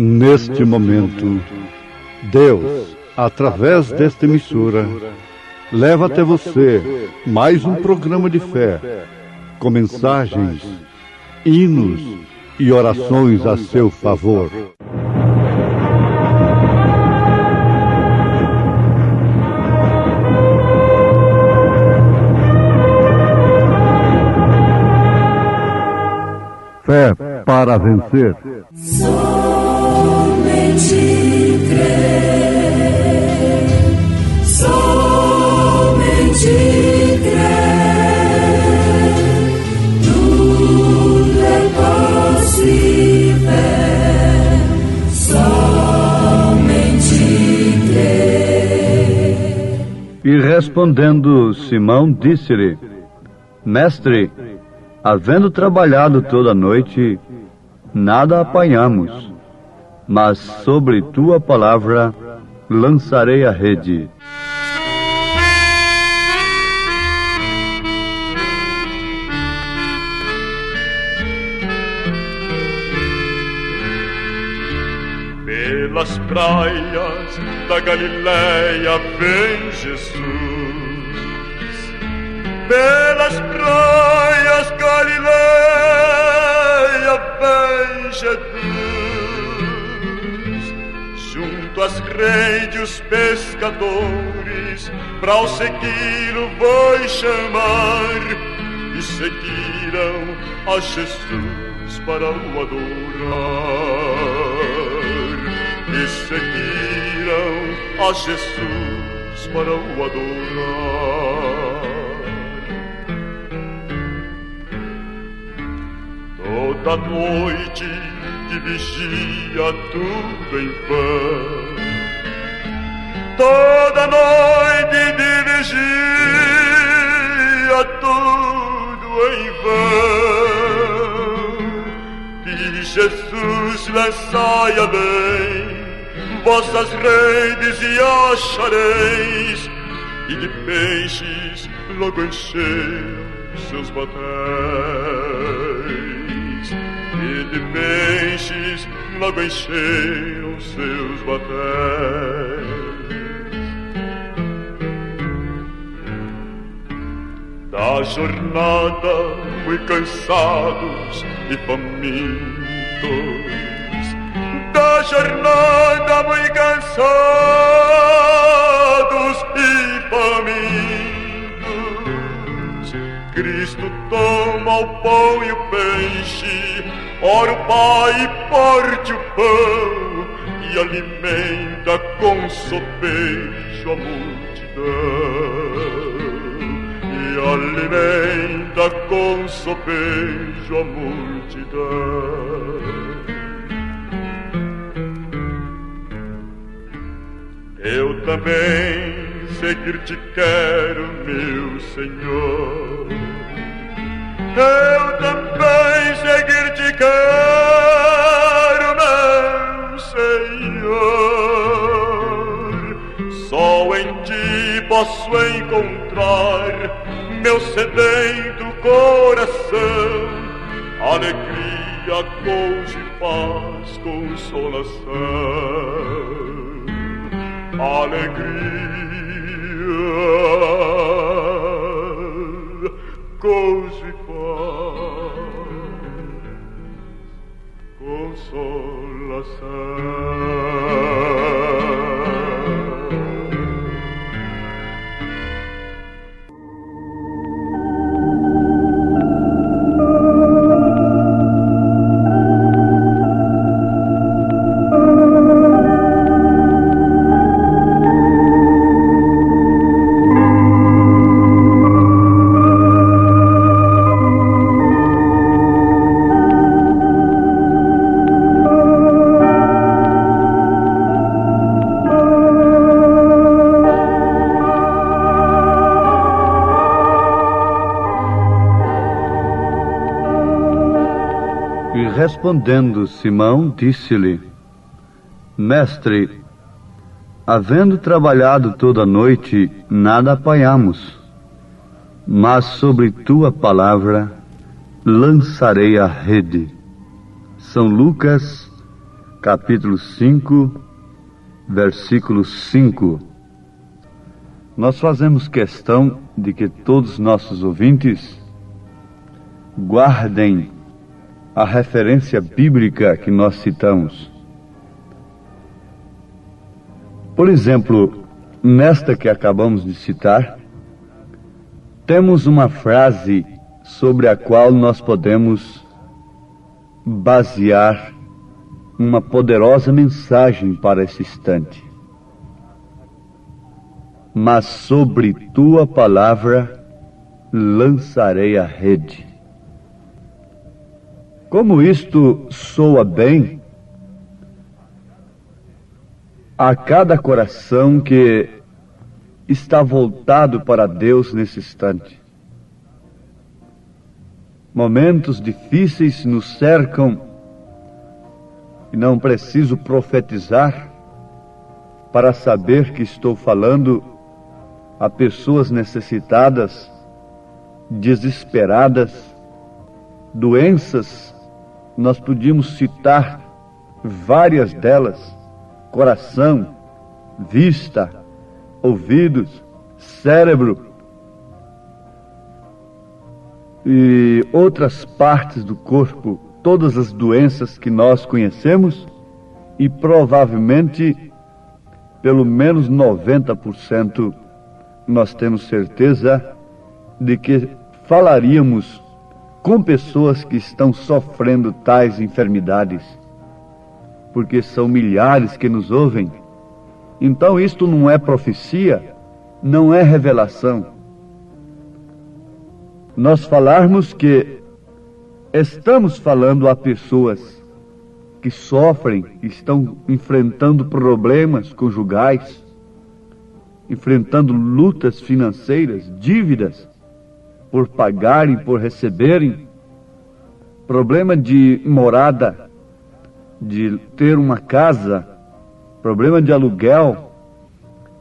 Neste momento, Deus, através desta emissora, leva até você mais um programa de fé, com mensagens, hinos e orações a seu favor. Fé para vencer. Somente crer, somente crer, tudo é possível, somente crer. E respondendo Simão, disse-lhe: Mestre, havendo trabalhado toda a noite, nada apanhamos, mas sobre tua palavra lançarei a rede. Pelas praias da Galileia vem Jesus. Pelas praias Galileia vem Jesus, junto às redes os pescadores, pra o segui-lo vai chamar, e seguiram a Jesus para o adorar, e seguiram a Jesus para o adorar. Toda noite de vigia tudo em vão, toda noite de vigia tudo em vão, que Jesus lançai além vossas redes e achareis, e de peixes logo encheram seus batéis. E de peixes logo encheram seus batéis. Da jornada muito cansados e famintos, da jornada muito cansados e famintos, Cristo toma o pão e o peixe, ora o Pai parte o pão e alimenta com sopejo a multidão, e alimenta com sopejo a multidão. Eu também seguir-te quero, meu Senhor. Eu também seguir-te quero, meu Senhor. Só em ti posso encontrar meu sedento coração, alegria, gozo e paz, consolação. Alegria, gozo e paz, consolação. Respondendo Simão, disse-lhe: Mestre, havendo trabalhado toda a noite, nada apanhamos, mas sobre tua palavra lançarei a rede. São Lucas, capítulo 5, versículo 5. Nós fazemos questão de que todos nossos ouvintes guardem a referência bíblica que nós citamos. Por exemplo, nesta que acabamos de citar, temos uma frase sobre a qual nós podemos basear uma poderosa mensagem para esse instante. Mas sobre tua palavra lançarei a rede. Como isto soa bem a cada coração que está voltado para Deus nesse instante. Momentos difíceis nos cercam e não preciso profetizar para saber que estou falando a pessoas necessitadas, desesperadas, doenças. Nós podíamos citar várias delas: coração, vista, ouvidos, cérebro e outras partes do corpo, todas as doenças que nós conhecemos, e provavelmente pelo menos 90% nós temos certeza de que falaríamos com pessoas que estão sofrendo tais enfermidades, porque são milhares que nos ouvem. Então isto não é profecia, não é revelação. Nós falarmos que estamos falando a pessoas que sofrem, que estão enfrentando problemas conjugais, enfrentando lutas financeiras, dívidas por pagarem, por receberem, problema de morada, de ter uma casa, problema de aluguel.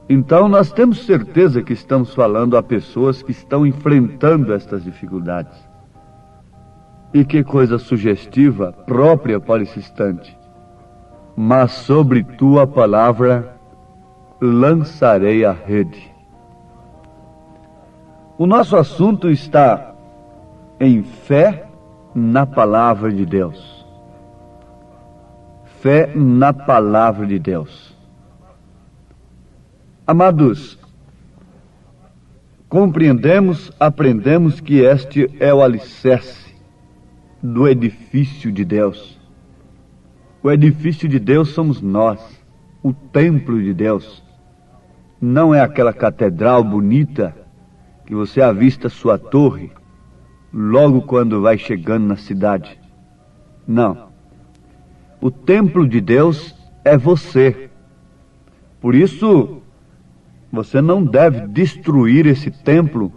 Então nós temos certeza que estamos falando a pessoas que estão enfrentando estas dificuldades. E que coisa sugestiva, própria para esse instante. Mas sobre tua palavra lançarei a rede. O nosso assunto está em fé na palavra de Deus. Fé na palavra de Deus. Amados, compreendemos, aprendemos que este é o alicerce do edifício de Deus. O edifício de Deus somos nós, o templo de Deus. Não é aquela catedral bonita que você avista sua torre logo quando vai chegando na cidade. Não. O templo de Deus é você. Por isso, você não deve destruir esse templo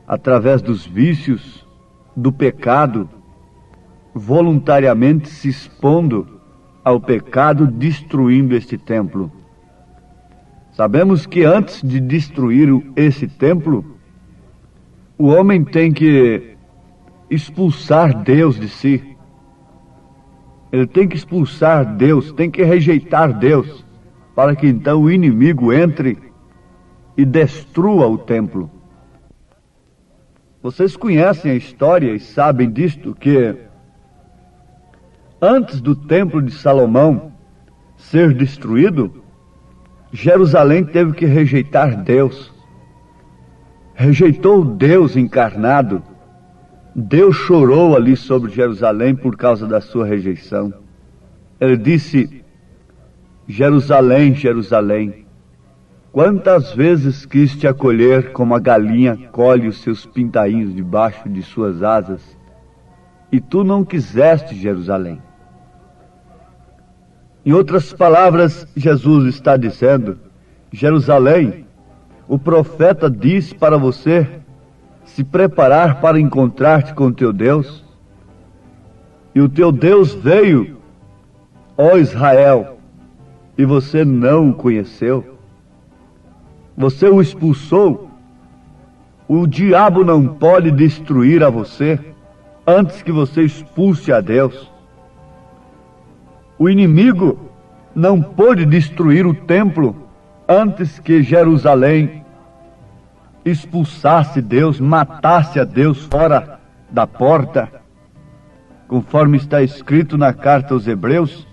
através dos vícios, do pecado, voluntariamente se expondo ao pecado, destruindo este templo. Sabemos que antes de destruir esse templo, o homem tem que expulsar Deus de si. Ele tem que expulsar Deus, tem que rejeitar Deus, para que então o inimigo entre e destrua o templo. Vocês conhecem a história e sabem disto, que antes do templo de Salomão ser destruído, Jerusalém teve que rejeitar Deus. Rejeitou Deus encarnado. Deus chorou ali sobre Jerusalém por causa da sua rejeição. Ele disse: Jerusalém, Jerusalém, quantas vezes quis te acolher como a galinha colhe os seus pintainhos debaixo de suas asas, e tu não quiseste, Jerusalém. Em outras palavras, Jesus está dizendo: Jerusalém, o profeta diz para você se preparar para encontrar-te com teu Deus, e o teu Deus veio, ó Israel, e você não o conheceu. Você o expulsou. O diabo não pode destruir a você antes que você expulse a Deus. O inimigo não pôde destruir o templo antes que Jerusalém expulsasse Deus, matasse a Deus fora da porta, conforme está escrito na carta aos Hebreus,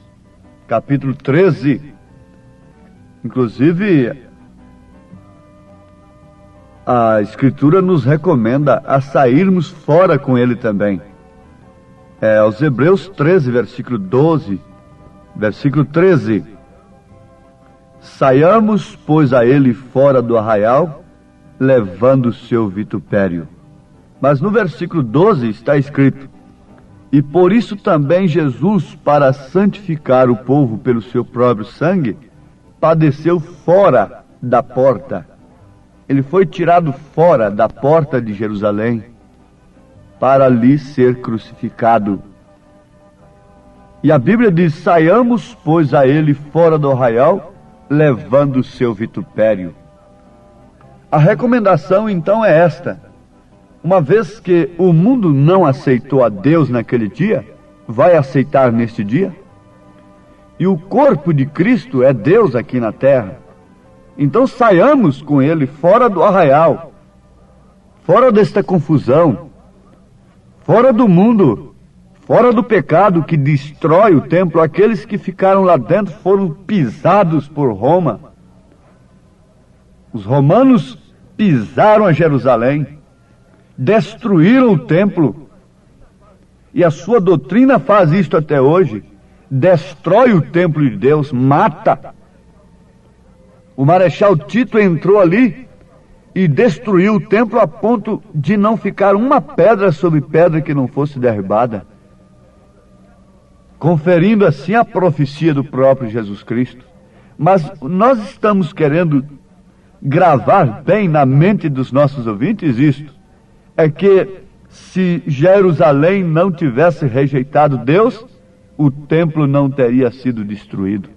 capítulo 13. Inclusive, a Escritura nos recomenda a sairmos fora com ele também. Aos Hebreus 13, versículo 12, versículo 13. Saiamos, pois, a ele fora do arraial, levando o seu vitupério. Mas no versículo 12 está escrito: e por isso também Jesus, para santificar o povo pelo seu próprio sangue, padeceu fora da porta. Ele foi tirado fora da porta de Jerusalém para ali ser crucificado. E a Bíblia diz: saiamos, pois, a ele fora do arraial, levando o seu vitupério. A recomendação então é esta: uma vez que o mundo não aceitou a Deus naquele dia, vai aceitar neste dia? E o corpo de Cristo é Deus aqui na terra. Então saiamos com ele fora do arraial, fora desta confusão, fora do mundo, fora do pecado que destrói o templo. Aqueles que ficaram lá dentro foram pisados por Roma. Os romanos pisaram a Jerusalém, destruíram o templo, e a sua doutrina faz isto até hoje: destrói o templo de Deus, mata. O Marechal Tito entrou ali e destruiu o templo a ponto de não ficar uma pedra sobre pedra que não fosse derribada, conferindo assim a profecia do próprio Jesus Cristo. Mas nós estamos querendo gravar bem na mente dos nossos ouvintes isto: é que se Jerusalém não tivesse rejeitado Deus, o templo não teria sido destruído.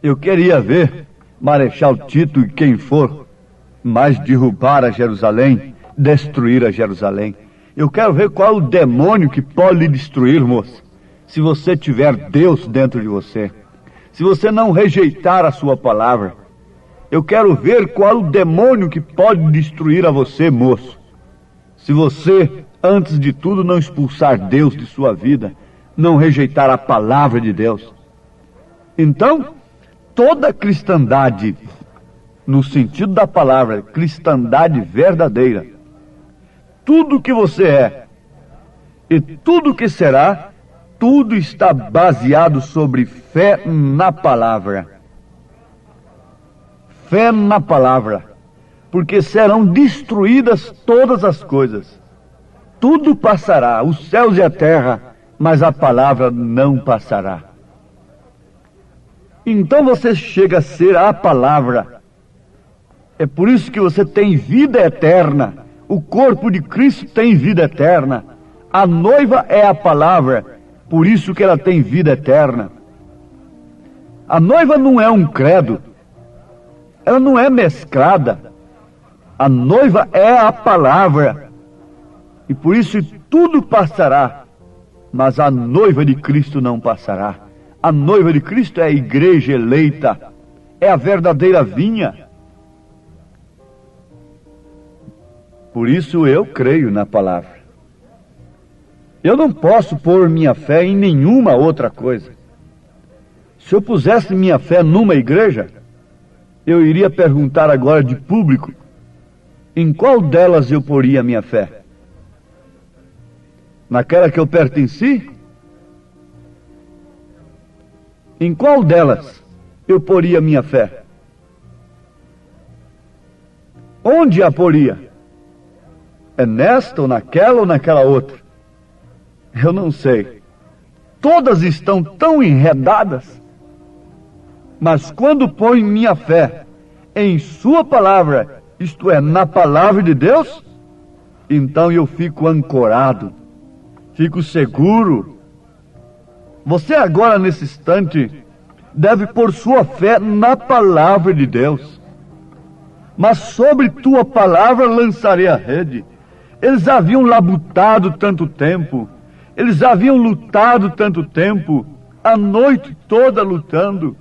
Eu queria ver Marechal Tito e quem for mais derrubar a Jerusalém, destruir a Jerusalém. Eu quero ver qual o demônio que pode lhe destruir, moça, se você tiver Deus dentro de você, se você não rejeitar a sua palavra. Eu quero ver qual o demônio que pode destruir a você, moço, se você, antes de tudo, não expulsar Deus de sua vida, não rejeitar a palavra de Deus. Então, toda cristandade, no sentido da palavra, cristandade verdadeira, tudo que você é e tudo que será, tudo está baseado sobre fé na palavra. Fé na palavra, porque serão destruídas todas as coisas. Tudo passará, os céus e a terra, mas a palavra não passará. Então você chega a ser a palavra. É por isso que você tem vida eterna. O corpo de Cristo tem vida eterna. A noiva é a palavra, por isso que ela tem vida eterna. A noiva não é um credo, ela não é mesclada. A noiva é a palavra, e por isso tudo passará, mas a noiva de Cristo não passará. A noiva de Cristo é a igreja eleita, é a verdadeira vinha. Por isso eu creio na palavra. Eu não posso pôr minha fé em nenhuma outra coisa. Se eu pusesse minha fé numa igreja, eu iria perguntar agora de público: em qual delas eu poria minha fé? Naquela que eu pertenci? Em qual delas eu poria minha fé? Onde a poria? É nesta ou naquela outra? Eu não sei. Todas estão tão enredadas. Mas quando ponho minha fé em sua palavra, isto é, na palavra de Deus, então eu fico ancorado, fico seguro. Você agora, nesse instante, deve pôr sua fé na palavra de Deus. Mas sobre tua palavra lançarei a rede. Eles haviam labutado tanto tempo, eles haviam lutado tanto tempo, a noite toda lutando,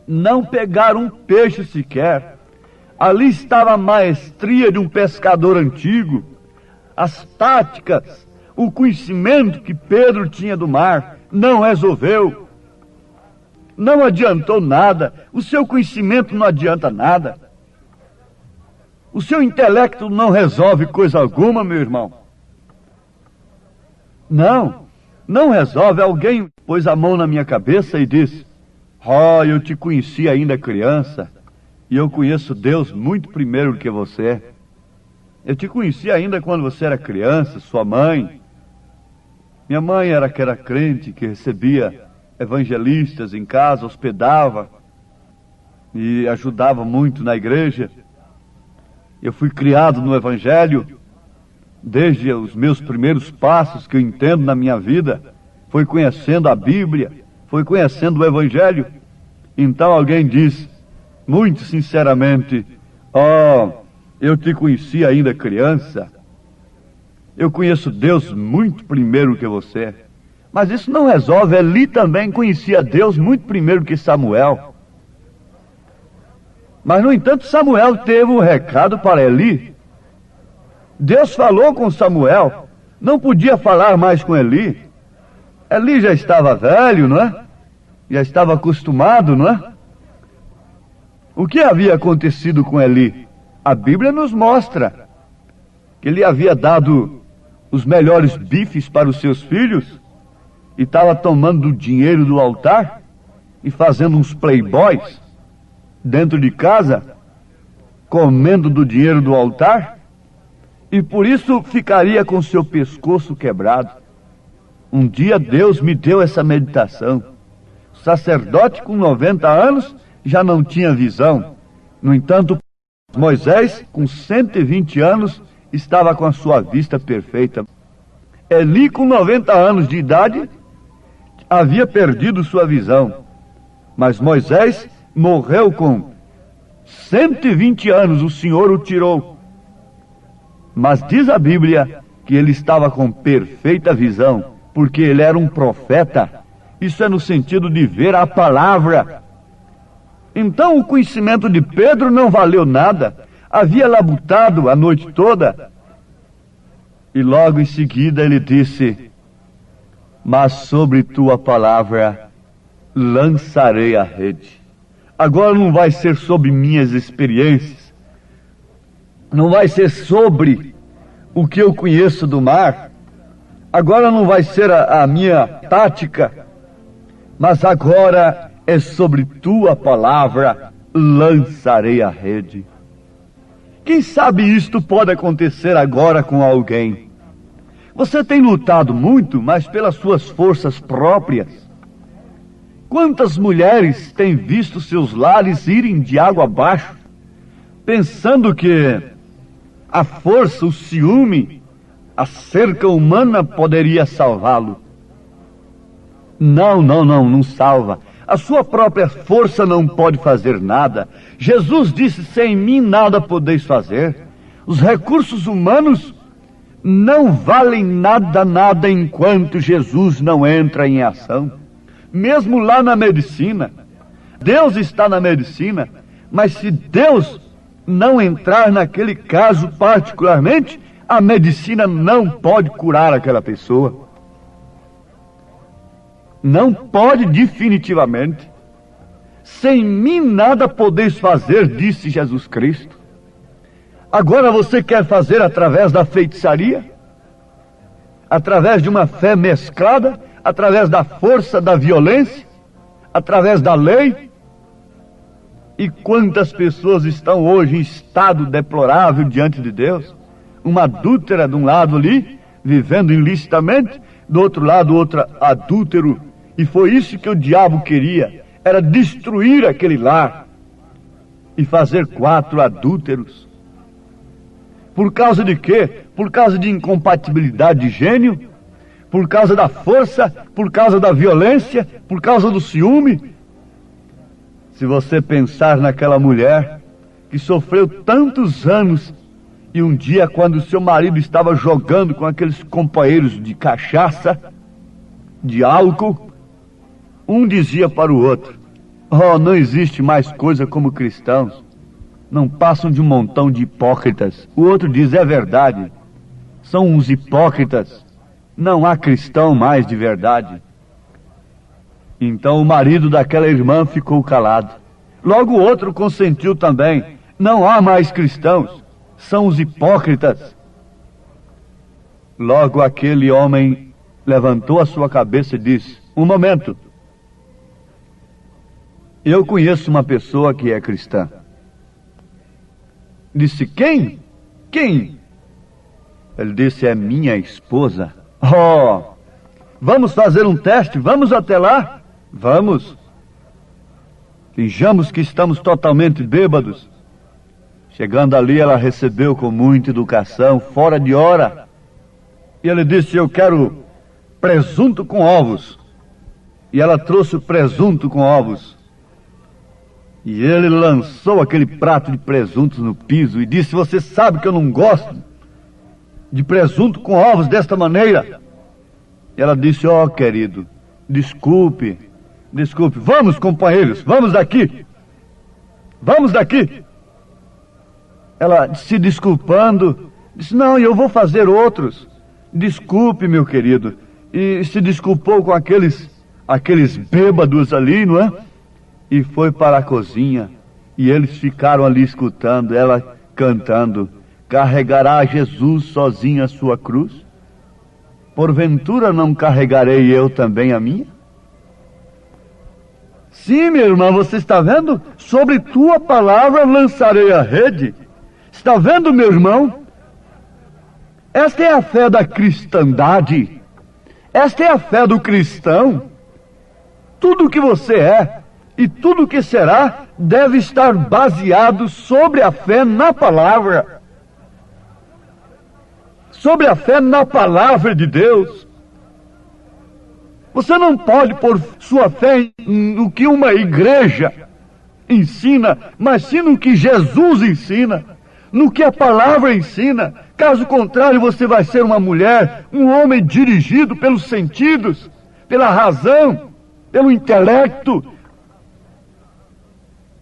não pegaram um peixe sequer. Ali estava a maestria de um pescador antigo, as táticas, o conhecimento que Pedro tinha do mar. Não resolveu, não adiantou nada. O seu conhecimento não adianta nada, o seu intelecto não resolve coisa alguma, meu irmão. Não resolve. Alguém pôs a mão na minha cabeça e disse: eu te conheci ainda criança, e eu conheço Deus muito primeiro do que você. Eu te conheci ainda quando você era criança, sua mãe. Minha mãe era que era crente, que recebia evangelistas em casa, hospedava e ajudava muito na igreja. Eu fui criado no Evangelho, desde os meus primeiros passos que eu entendo na minha vida, foi conhecendo a Bíblia, foi conhecendo o Evangelho. Então alguém diz, muito sinceramente: eu te conheci ainda criança, eu conheço Deus muito primeiro que você. Mas isso não resolve. Eli também conhecia Deus muito primeiro que Samuel. Mas, no entanto, Samuel teve um recado para Eli. Deus falou com Samuel, não podia falar mais com Eli. Eli já estava velho, não é? Já estava acostumado, não é? O que havia acontecido com Eli? A Bíblia nos mostra que ele havia dado os melhores bifes para os seus filhos e estava tomando o dinheiro do altar e fazendo uns playboys dentro de casa, comendo do dinheiro do altar, e por isso ficaria com seu pescoço quebrado. Um dia Deus me deu essa meditação. O sacerdote com 90 anos já não tinha visão. No entanto, Moisés, com 120 anos, estava com a sua vista perfeita. Eli, com 90 anos de idade, havia perdido sua visão. Mas Moisés morreu com 120 anos, o Senhor o tirou. Mas diz a Bíblia que ele estava com perfeita visão, porque ele era um profeta. Isso é no sentido de ver a palavra. Então o conhecimento de Pedro não valeu nada. Havia labutado a noite toda. E logo em seguida ele disse: mas sobre tua palavra lançarei a rede. Agora não vai ser sobre minhas experiências, não vai ser sobre o que eu conheço do mar, agora não vai ser a minha tática, mas agora é sobre tua palavra lançarei a rede. Quem sabe isto pode acontecer agora com alguém. Você tem lutado muito, mas pelas suas forças próprias. Quantas mulheres têm visto seus lares irem de água abaixo, pensando que a força, o ciúme, a cerca humana poderia salvá-lo? Não salva. A sua própria força não pode fazer nada. Jesus disse: sem mim nada podeis fazer. Os recursos humanos não valem nada enquanto Jesus não entra em ação. Mesmo lá na medicina, Deus está na medicina, mas se Deus não entrar naquele caso particularmente, a medicina não pode curar aquela pessoa. Não pode, definitivamente. Sem mim nada podeis fazer, disse Jesus Cristo. Agora você quer fazer através da feitiçaria? Através de uma fé mesclada? Através da força da violência? Através da lei? E quantas pessoas estão hoje em estado deplorável diante de Deus? Uma adúltera de um lado ali, vivendo ilicitamente, do outro lado outra adúltero. E foi isso que o diabo queria, era destruir aquele lar e fazer 4 adúlteros. Por causa de quê? Por causa de incompatibilidade de gênio? Por causa da força? Por causa da violência? Por causa do ciúme? Se você pensar naquela mulher que sofreu tantos anos e um dia, quando o seu marido estava jogando com aqueles companheiros de cachaça, de álcool, Um dizia para o outro: oh, não existe mais coisa como cristãos. Não passam de um montão de hipócritas. O outro diz: é verdade. São uns hipócritas. Não há cristão mais de verdade. Então o marido daquela irmã ficou calado. Logo o outro consentiu também: não há mais cristãos. São os hipócritas. Logo aquele homem levantou a sua cabeça e disse: um momento. Eu conheço uma pessoa que é cristã. Disse: quem? Quem? Ele disse: é minha esposa. Oh, vamos fazer um teste? Vamos até lá? Vamos. Finjamos que estamos totalmente bêbados. Chegando ali, ela recebeu com muita educação, fora de hora. E ele disse: eu quero presunto com ovos. E ela trouxe o presunto com ovos. E ele lançou aquele prato de presuntos no piso e disse: você sabe que eu não gosto de presunto com ovos desta maneira. E ela disse: ó, querido, desculpe. Vamos, companheiros, vamos daqui. Vamos daqui. Ela, se desculpando, disse: não, eu vou fazer outros. Desculpe, meu querido. E se desculpou com aqueles bêbados ali, não é? E foi para a cozinha. E eles ficaram ali escutando ela cantando: carregará Jesus sozinho a sua cruz? Porventura não carregarei eu também a minha? Sim, minha irmã, você está vendo? Sobre tua palavra lançarei a rede. Está vendo, meu irmão? Esta é a fé da cristandade. Esta é a fé do cristão. Tudo o que você é e tudo o que será deve estar baseado sobre a fé na palavra. Sobre a fé na palavra de Deus. Você não pode pôr sua fé no que uma igreja ensina, mas sim no que Jesus ensina, no que a palavra ensina. Caso contrário, você vai ser uma mulher, um homem dirigido pelos sentidos, pela razão, pelo intelecto.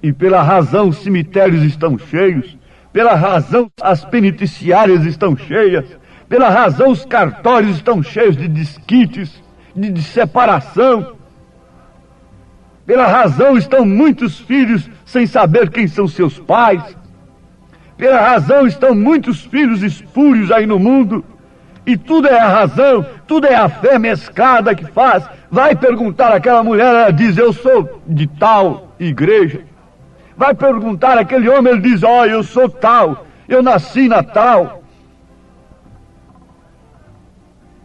E pela razão os cemitérios estão cheios, pela razão as penitenciárias estão cheias, pela razão os cartórios estão cheios de desquites, de separação. Pela razão estão muitos filhos sem saber quem são seus pais. Pela razão estão muitos filhos espúrios aí no mundo. E tudo é a razão, tudo é a fé mescada que faz. Vai perguntar àquela mulher, ela diz: eu sou de tal igreja. Vai perguntar àquele homem, ele diz: ó, eu sou tal, eu nasci na tal.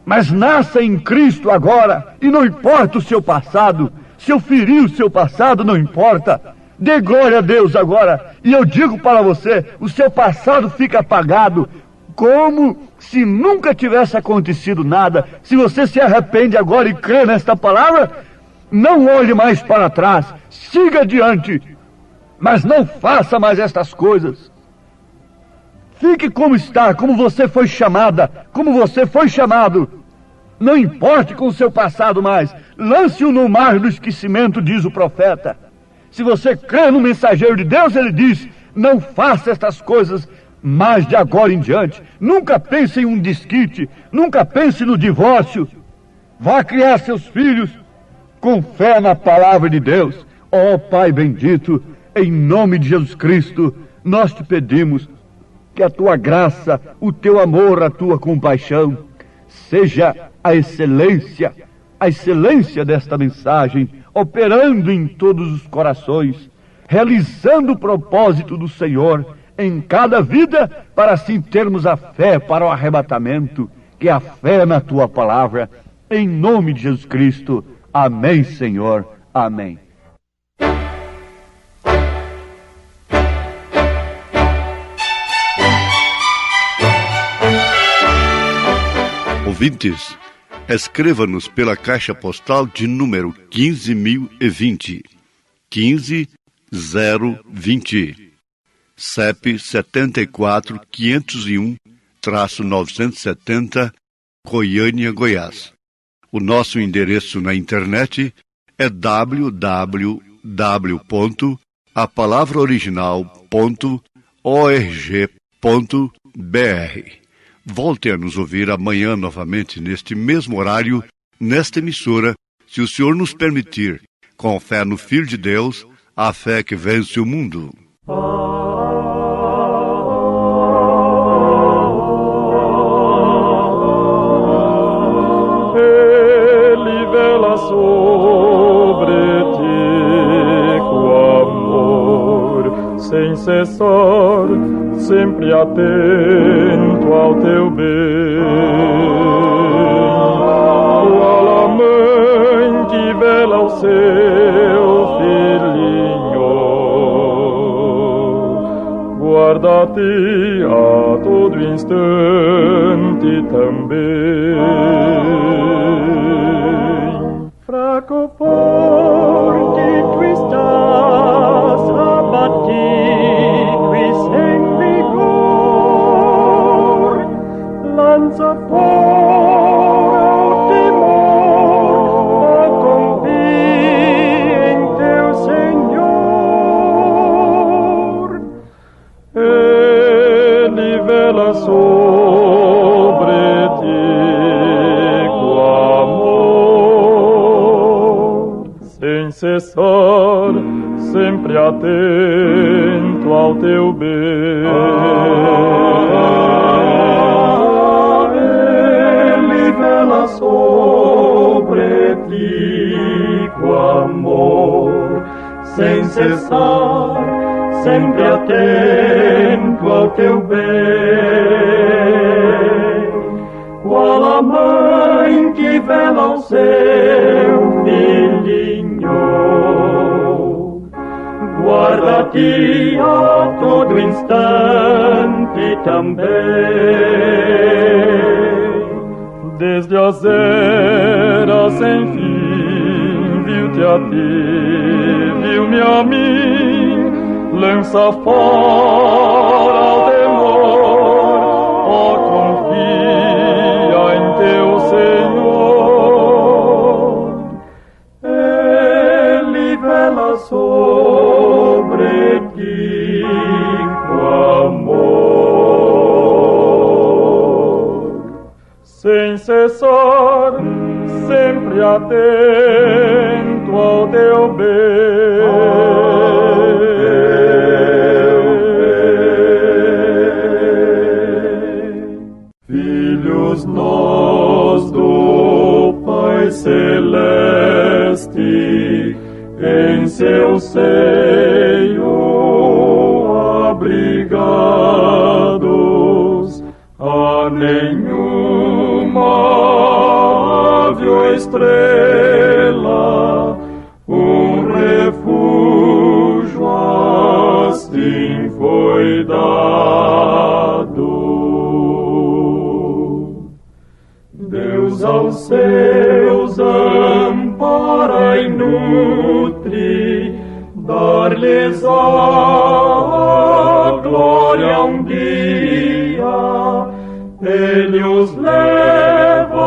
Mas nasça em Cristo agora, e não importa o seu passado. Se eu ferir o seu passado, não importa. Dê glória a Deus agora. E eu digo para você, o seu passado fica apagado, como se nunca tivesse acontecido nada. Se você se arrepende agora e crê nesta palavra, não olhe mais para trás, siga adiante, mas não faça mais estas coisas. Fique como está, como você foi chamada, como você foi chamado. Não importe com o seu passado mais. Lance-o no mar do esquecimento, diz o profeta. Se você crê no mensageiro de Deus, ele diz: não faça estas coisas mais de agora em diante. Nunca pense em um desquite, nunca pense no divórcio. Vá criar seus filhos com fé na palavra de Deus. Ó Pai bendito, em nome de Jesus Cristo, nós te pedimos que a tua graça, o teu amor, a tua compaixão seja a excelência desta mensagem, operando em todos os corações, realizando o propósito do Senhor em cada vida, para assim termos a fé para o arrebatamento, que é a fé na tua palavra, em nome de Jesus Cristo. Amém, Senhor. Amém. Ouvintes, escreva-nos pela caixa postal de número 15.020, 15020, CEP 74.501-970, Goiânia, Goiás. O nosso endereço na internet é www.apalavraoriginal.org.br. Volte a nos ouvir amanhã novamente, neste mesmo horário, nesta emissora, se o Senhor nos permitir, com fé no Filho de Deus, a fé que vence o mundo. Ele vela sobre ti com amor, sem cessar, sempre atento ao teu bem. Qual a mãe que vela ao seu filhinho, guarda-te a todo instante também. Fraco porque tu estás abatido e sem vigor, lança fora o temor, confia em teu Senhor. Ele vela sobre ti com amor, sem cessar, sempre atento ao teu bem. Ele vela sobre ti com amor, sem cessar, sempre atento ao teu bem. Qual a mãe que vela ao seu filhinho, guarda-te a todo instante também. Desde as eras sem fim, viu-te a ti, viu-me a mim, lança fora o temor, ó, confia em teu Senhor. Ele vela sobre ti com amor, sem cessar, sempre atento ao teu bem. Filhos nós do Pai Celeste, em seu seio abrigados, a nenhuma ave ou estrela um refúgio assim foi dado. Deus aos seus ampara e nutre, dar-lhes a glória um dia. Ele os leva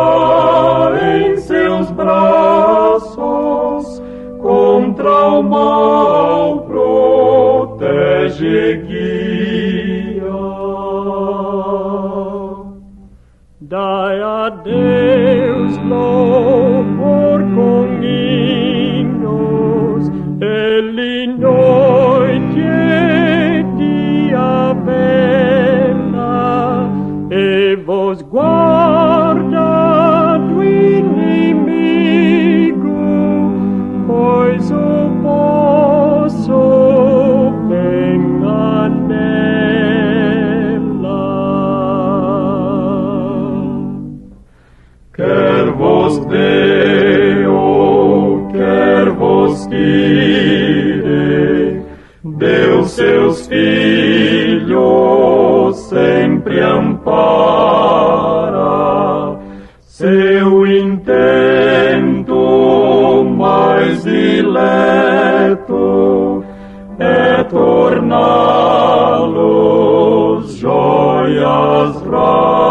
em seus braços, contra o mal protege e guia. Dai a Deus louvor com hinos, Ele noite e dia vela, e vos guarda do inimigo, pois o vosso bem anela. Quer vos dê ou quer vos tire, Deus seus filhos sempre ampara, seu intento mais dileto é torná-los joias raras.